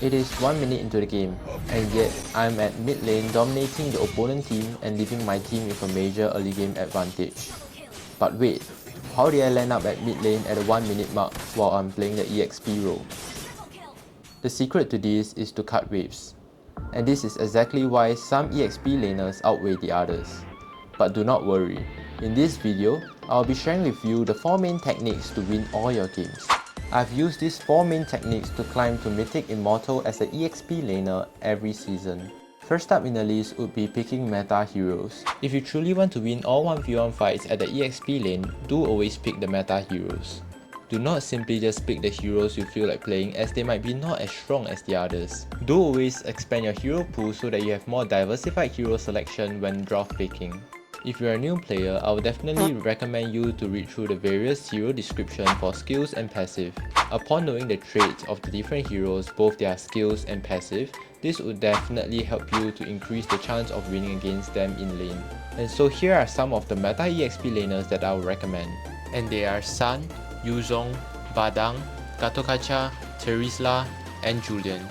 It is 1 minute into the game, and yet I'm at mid lane dominating the opponent team and leaving my team with a major early game advantage. But wait, how did I land up at mid lane at the 1 minute mark while I'm playing the EXP role? The secret to this is to cut waves. And this is exactly why some EXP laners outweigh the others. But do not worry, in this video, I'll be sharing with you the 4 main techniques to win all your games. I've used these 4 main techniques to climb to Mythic Immortal as an EXP laner every season. First up in the list would be picking meta heroes. If you truly want to win all 1v1 fights at the EXP lane, do always pick the meta heroes. Do not simply just pick the heroes you feel like playing, as they might be not as strong as the others. Do always expand your hero pool so that you have more diversified hero selection when draft picking. If you're a new player, I would definitely recommend you to read through the various hero descriptions for skills and passive. Upon knowing the traits of the different heroes, both their skills and passive, this would definitely help you to increase the chance of winning against them in lane. And so here are some of the meta EXP laners that I would recommend. And they are Sun, Yuzong, Badang, Gatokacha, Terizla, and Julian.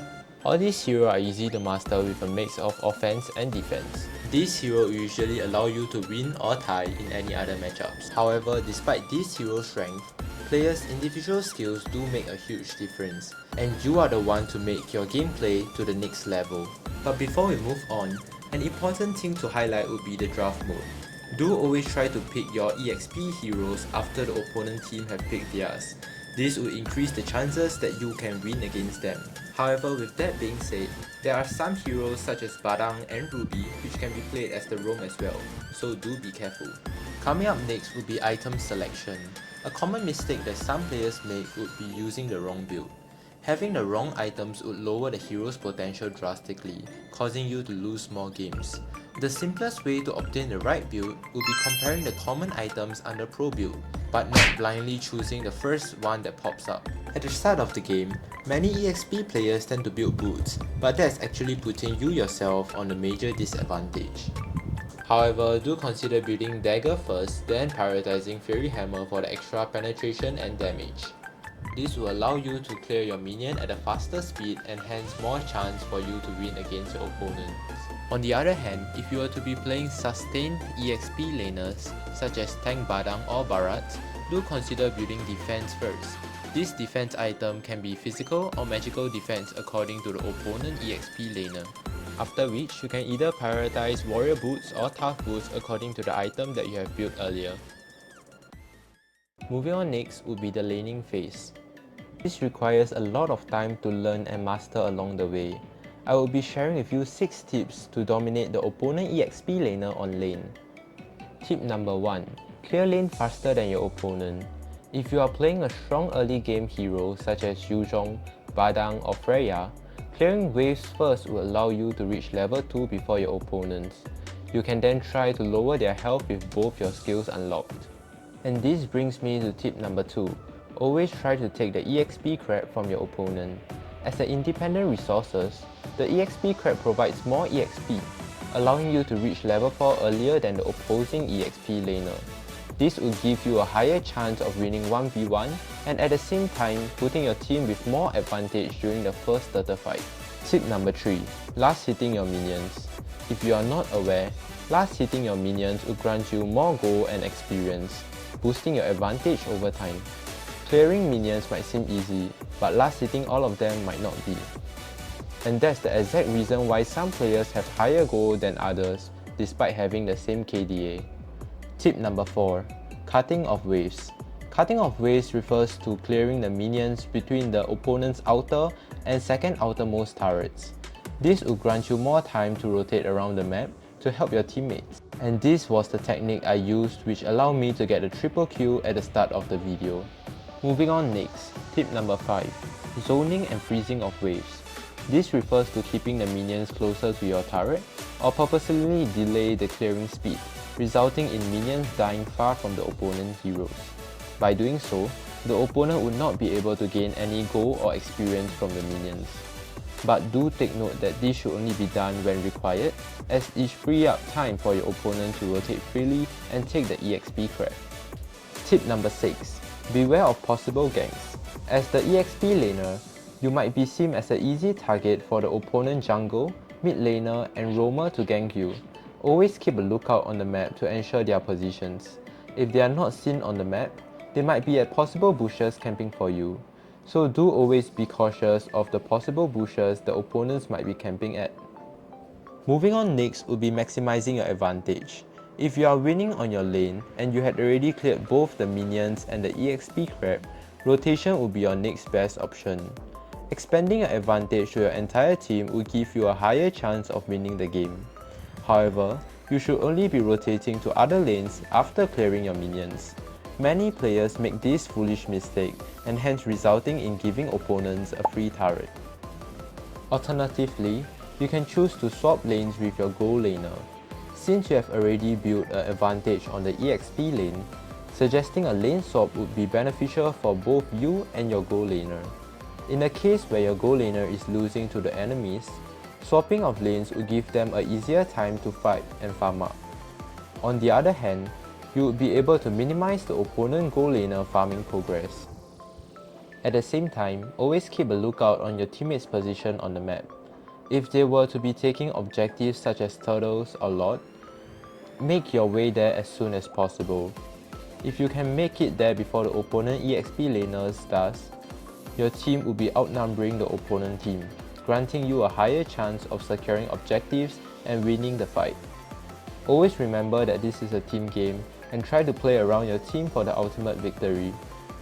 All these heroes are easy to master with a mix of offense and defense. These heroes usually allow you to win or tie in any other matchups. However, despite these heroes' strength, players' individual skills do make a huge difference, and you are the one to make your gameplay to the next level. But before we move on, an important thing to highlight would be the draft mode. Do always try to pick your EXP heroes after the opponent team have picked theirs. This will increase the chances that you can win against them. However, with that being said, there are some heroes such as Badang and Ruby which can be played as the roam as well, so do be careful. Coming up next would be item selection. A common mistake that some players make would be using the wrong build. Having the wrong items would lower the hero's potential drastically, causing you to lose more games. The simplest way to obtain the right build would be comparing the common items under Pro build, but not blindly choosing the first one that pops up. At the start of the game, many EXP players tend to build boots, but that's actually putting you yourself on a major disadvantage. However, do consider building Dagger first, then prioritizing Fairy Hammer for the extra penetration and damage. This will allow you to clear your minion at a faster speed and hence more chance for you to win against your opponents. On the other hand, if you were to be playing sustained EXP laners such as Tank Badang or Bharat, do consider building defense first. This defense item can be physical or magical defense according to the opponent EXP laner. After which, you can either prioritize warrior boots or tough boots according to the item that you have built earlier. Moving on next would be the laning phase. This requires a lot of time to learn and master along the way. I will be sharing with you 6 tips to dominate the opponent EXP laner on lane. Tip number 1. Clear lane faster than your opponent. If you are playing a strong early game hero such as Yuzong, Badang or Freya, clearing waves first will allow you to reach level 2 before your opponents. You can then try to lower their health with both your skills unlocked. And this brings me to tip number 2. Always try to take the EXP crab from your opponent. As an independent resources, the EXP crab provides more EXP, allowing you to reach level 4 earlier than the opposing EXP laner. This will give you a higher chance of winning 1v1 and at the same time putting your team with more advantage during the first turtle fight. Tip number 3. Last hitting your minions. If you are not aware, last hitting your minions will grant you more gold and experience, boosting your advantage over time. Clearing minions might seem easy, but last hitting all of them might not be. And that's the exact reason why some players have higher gold than others despite having the same KDA. Tip number 4. Cutting of waves. Cutting of waves refers to clearing the minions between the opponent's outer and second outermost turrets. This will grant you more time to rotate around the map to help your teammates. And this was the technique I used which allowed me to get a triple kill at the start of the video. Moving on next, tip number 5. Zoning and freezing of waves. This refers to keeping the minions closer to your turret or purposely delay the clearing speed, resulting in minions dying far from the opponent heroes. By doing so, the opponent would not be able to gain any gold or experience from the minions. But do take note that this should only be done when required, as it free up time for your opponent to rotate freely and take the EXP crab. Tip number 6. Beware of possible ganks. As the EXP laner, You might be seen as an easy target for the opponent jungle, mid laner and roamer to gank you. Always keep a lookout on the map to ensure their positions. If they are not seen on the map, they might be at possible bushes camping for you. So do always be cautious of the possible bushes the opponents might be camping at. Moving on next would be maximizing your advantage. If you are winning on your lane and you had already cleared both the minions and the EXP crab, rotation would be your next best option. Expanding your advantage to your entire team will give you a higher chance of winning the game. However, you should only be rotating to other lanes after clearing your minions. Many players make this foolish mistake and hence resulting in giving opponents a free turret. Alternatively, you can choose to swap lanes with your gold laner. Since you have already built an advantage on the EXP lane, suggesting a lane swap would be beneficial for both you and your gold laner. In a case where your gold laner is losing to the enemies, swapping of lanes would give them an easier time to fight and farm up. On the other hand, you would be able to minimize the opponent gold laner farming progress. At the same time, always keep a lookout on your teammates' position on the map. If they were to be taking objectives such as turtles or lord, make your way there as soon as possible. If you can make it there before the opponent EXP laners does, your team will be outnumbering the opponent team, granting you a higher chance of securing objectives and winning the fight. Always remember that this is a team game and try to play around your team for the ultimate victory.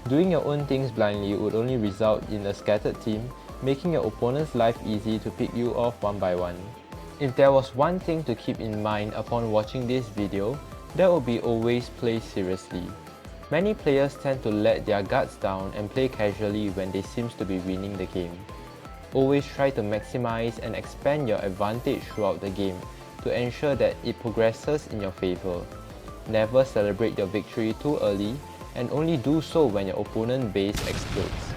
Doing your own things blindly would only result in a scattered team, making your opponent's life easy to pick you off one by one. If there was one thing to keep in mind upon watching this video, that would be always play seriously. Many players tend to let their guards down and play casually when they seem to be winning the game. Always try to maximize and expand your advantage throughout the game to ensure that it progresses in your favor. Never celebrate your victory too early and only do so when your opponent's base explodes.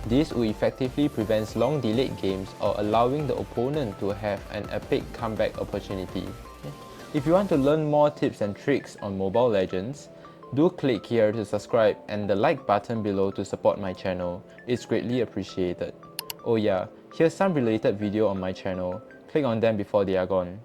This will effectively prevent long delayed games or allowing the opponent to have an epic comeback opportunity. If you want to learn more tips and tricks on Mobile Legends, do click here to subscribe and the like button below to support my channel. It's greatly appreciated. Oh yeah, here's some related video on my channel. Click on them before they are gone.